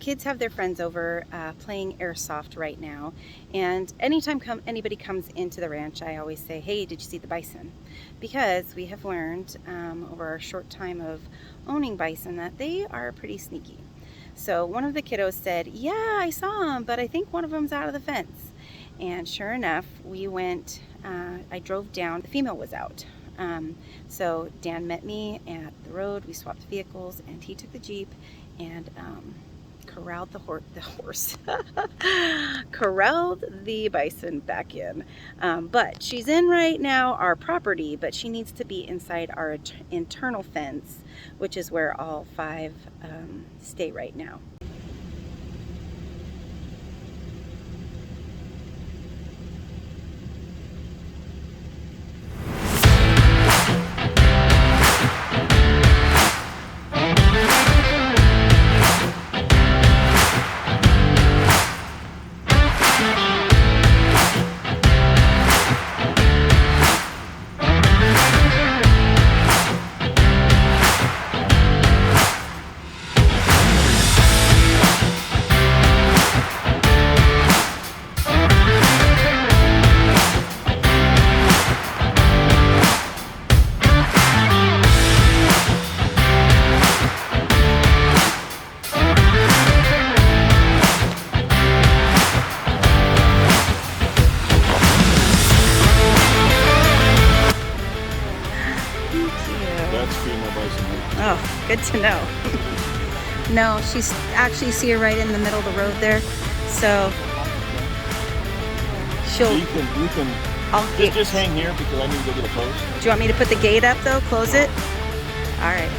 kids have their friends over playing airsoft right now, and anytime anybody comes into the ranch, I always say, hey, did you see the bison? Because we have learned over our short time of owning bison that they are pretty sneaky. So one of the kiddos said, yeah, I saw them, but I think one of them's out of the fence. And sure enough, we went, I drove down, the female was out. So Dan met me at the road, we swapped vehicles, and he took the Jeep and corralled corralled the bison back in. But she's in right now our property, but she needs to be inside our internal fence, which is where all 5 stay right now. Oh, good to know. No, she's actually, see her right in the middle of the road there. So she'll. You can. I'll just hang here because I need to go get a post. Do you want me to put the gate up though? Close it. All right.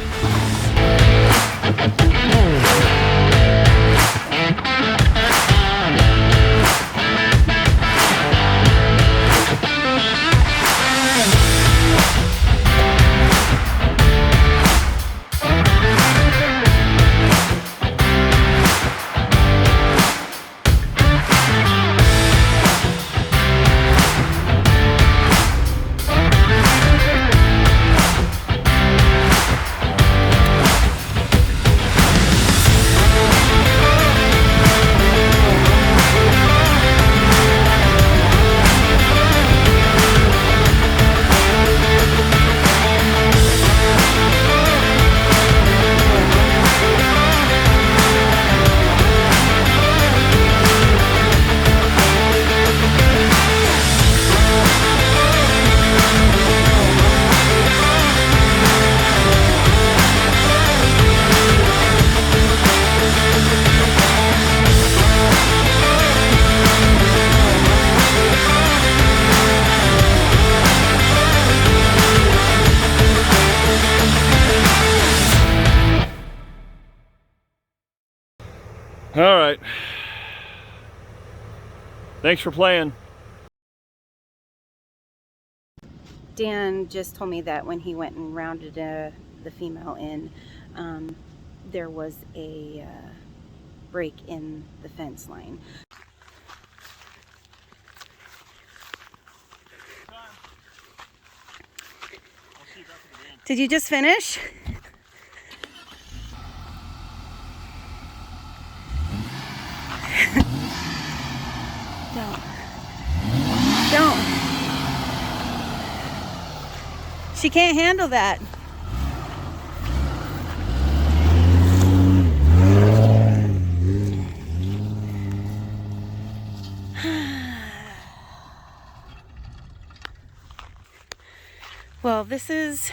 All right. Thanks for playing. Dan just told me that when he went and rounded the female in, there was a break in the fence line. Did you just finish? Don't. She can't handle that. Well, this is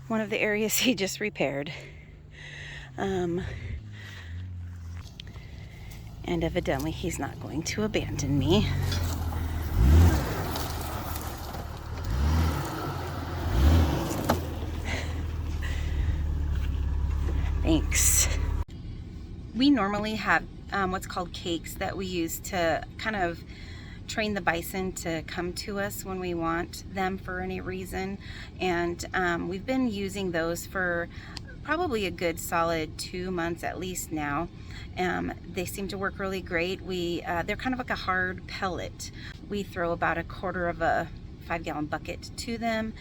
one of the areas he just repaired. And evidently he's not going to abandon me. Thanks. We normally have what's called cakes that we use to kind of train the bison to come to us when we want them for any reason. And we've been using those for probably a good solid 2 months at least now. They seem to work really great. They're kind of like a hard pellet. We throw about 1/4 of a 5-gallon bucket to them,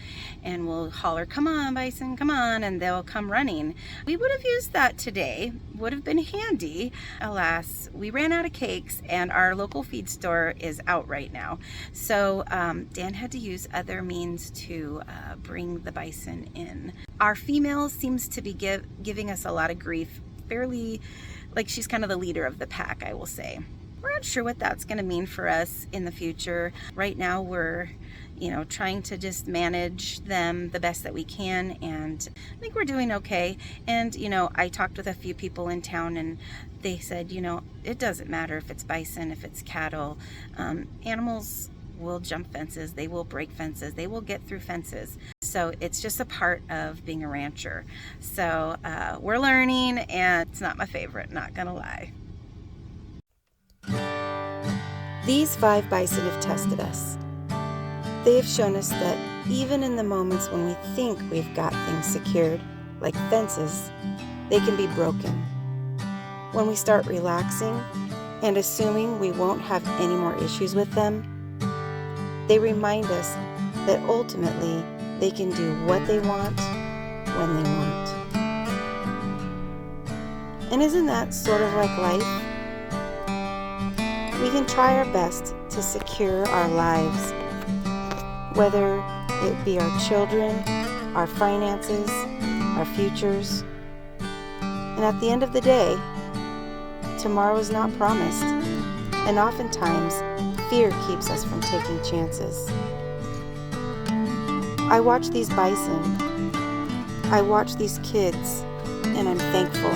and we'll holler, "Come on, Bison, come on," and they'll come running. We would have used that today, would have been handy. Alas, we ran out of cakes, and our local feed store is out right now. So Dan had to use other means to bring the bison in. Our female seems to be giving us a lot of grief, fairly like she's kind of the leader of the pack, I will say. We're not sure what that's going to mean for us in the future. Right now we're, trying to just manage them the best that we can, and I think we're doing okay. And, I talked with a few people in town, and they said, it doesn't matter if it's bison, if it's cattle. Animals will jump fences, they will break fences, they will get through fences. So it's just a part of being a rancher. So we're learning, and it's not my favorite, not gonna lie. These 5 bison have tested us. They have shown us that even in the moments when we think we've got things secured, like fences, they can be broken. When we start relaxing and assuming we won't have any more issues with them, they remind us that ultimately they can do what they want when they want. And isn't that sort of like life? We can try our best to secure our lives, whether it be our children, our finances, our futures. And at the end of the day, tomorrow is not promised, and oftentimes fear keeps us from taking chances. I watch these bison, I watch these kids, and I'm thankful.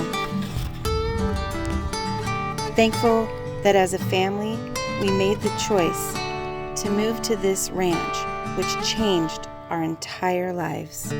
Thankful that as a family, we made the choice to move to this ranch, which changed our entire lives.